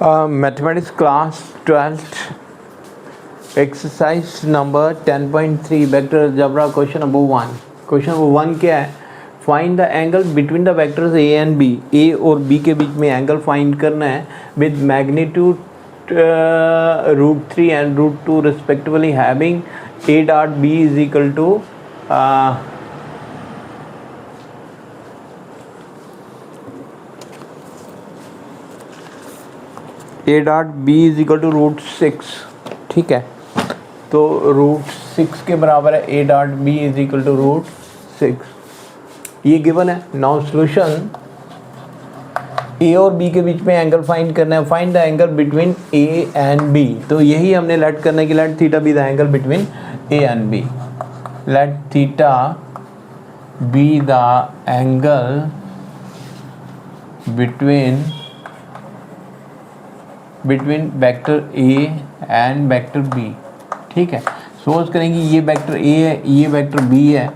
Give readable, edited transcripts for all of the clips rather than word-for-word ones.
Mathematics class 12th exercise number 10.3 vector algebra question number 1। Question number 1 क्या है? Find the angle between the vectors A and B. A और B के बीच में angle find करना है with magnitude √3 and √2 respectively having A dot B is equal to A dot B is equal to √6। ठीक है, तो √6 के बराबर है A dot B is equal to √6। ये गिवन है। नाउ सॉल्यूशन, ए और बी के बीच में एंगल फाइंड करना है। Find the angle between A and B. तो यही हमने लेट करने की, let theta be the angle between A and B. Let theta be the angle between vector A and vector B. ठीक है, सपोज करेंगे ये वेक्टर ए है, ये वेक्टर बी है,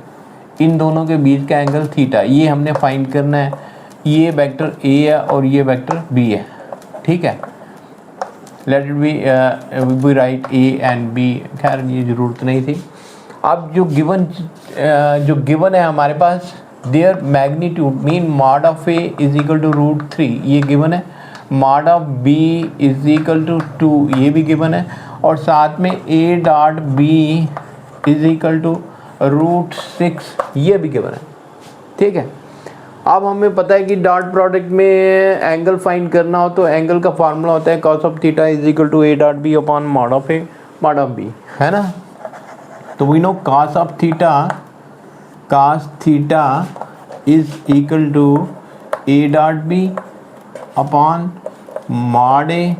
इन दोनों के बीच का एंगल थीटा, ये हमने फाइंड करना है। ये वेक्टर ए है और ये वेक्टर बी है। ठीक है, let it be right A and B. खैर ये ज़रूरत नहीं थी। अब जो गिवन है हमारे पास, their magnitude mean mod of A is equal to √3, ये गिवन है। Mod of B is equal to 2, ये भी गिवन है। और साथ में A dot B is equal to √6, ये भी गिवन है। ठीक है, अब हमें पता है कि डॉट प्रोडक्ट में एंगल फाइंड करना हो तो एंगल का फार्मूला होता है cos of theta is equal to A dot B upon mod of A mod of B, है ना। तो we know cos of theta is equal to A dot B upon mod A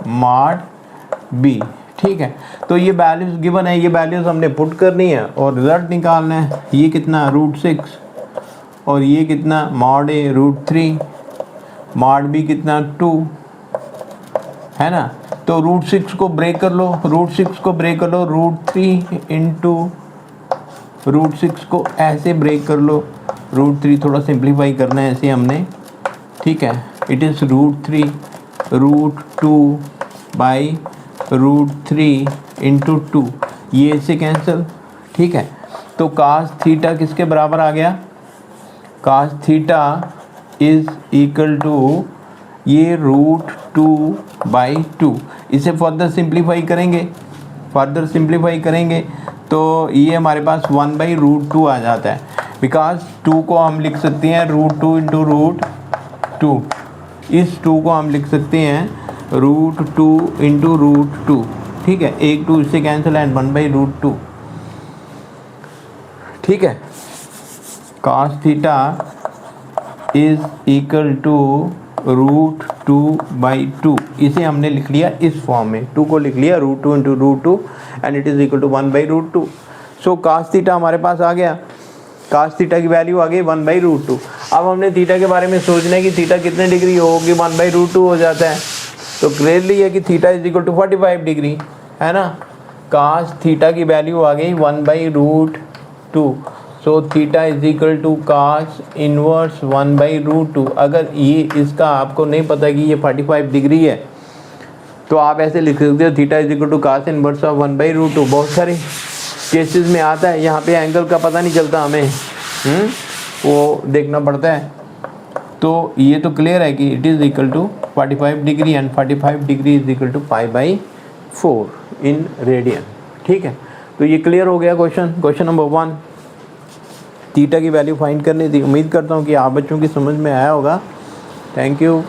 mod B. ठीक है, तो ये values given है, ये values हमने पुट करनी है और रिजल्ट निकालना है। ये कितना √6 और ये कितना मॉड ए √3, मॉड बी कितना 2, है ना। तो √6 को ब्रेक कर लो, √3 इंटू √6 को ऐसे ब्रेक कर लो, √3 थोड़ा सिंप्लीफाई करना है ऐसे हमने। ठीक है, इट इज़ √3 √2 बाई √3 इंटू 2, ये इससे कैंसिल। ठीक है, तो cos थीटा किसके बराबर आ गया? cos theta is equal to ये √2 बाई 2। इसे फर्दर सिंप्लीफाई करेंगे तो ये हमारे पास 1/√2 आ जाता है। बिकॉज 2 को हम लिख सकते हैं √2 इंटू √2, इस 2 को हम लिख सकते हैं √2 इंटू √2। ठीक है, 1 2 इससे कैंसिल एंड 1/√2। ठीक है, cos theta is equal to √2/2। इसे हमने लिख लिया इस फॉर्म में, 2 को लिख लिया √2 into √2 and it is equal to 1/√2। So cos theta हमारे पास आ गया, cos थीटा की वैल्यू आ गई 1/√2। अब हमने थीटा के बारे में सोचना है कि थीटा कितने डिग्री होगी, 1/√2 हो जाता है। तो क्लियरली है कि theta is equal to 45 degree, है ना। cos थीटा की वैल्यू आ गई 1/√2। So theta is equal to cos inverse 1/√2। अगर ये इसका आपको नहीं पता कि ये 45 डिग्री है तो आप ऐसे लिख सकते हो theta is equal to cos inverse of 1/√2। बहुत सारे केसेस में आता है, यहाँ पे एंगल का पता नहीं चलता हमें, वो देखना पड़ता है। तो ये तो क्लियर है कि it is equal to 45 degree and 45 degree is equal to π/4 in radian. ठीक है, तो ये क्लियर हो गया क्वेश्चन नंबर 1। थीटा की वैल्यू फाइंड करनी थी। उम्मीद करता हूँ कि आप बच्चों की समझ में आया होगा। Thank you.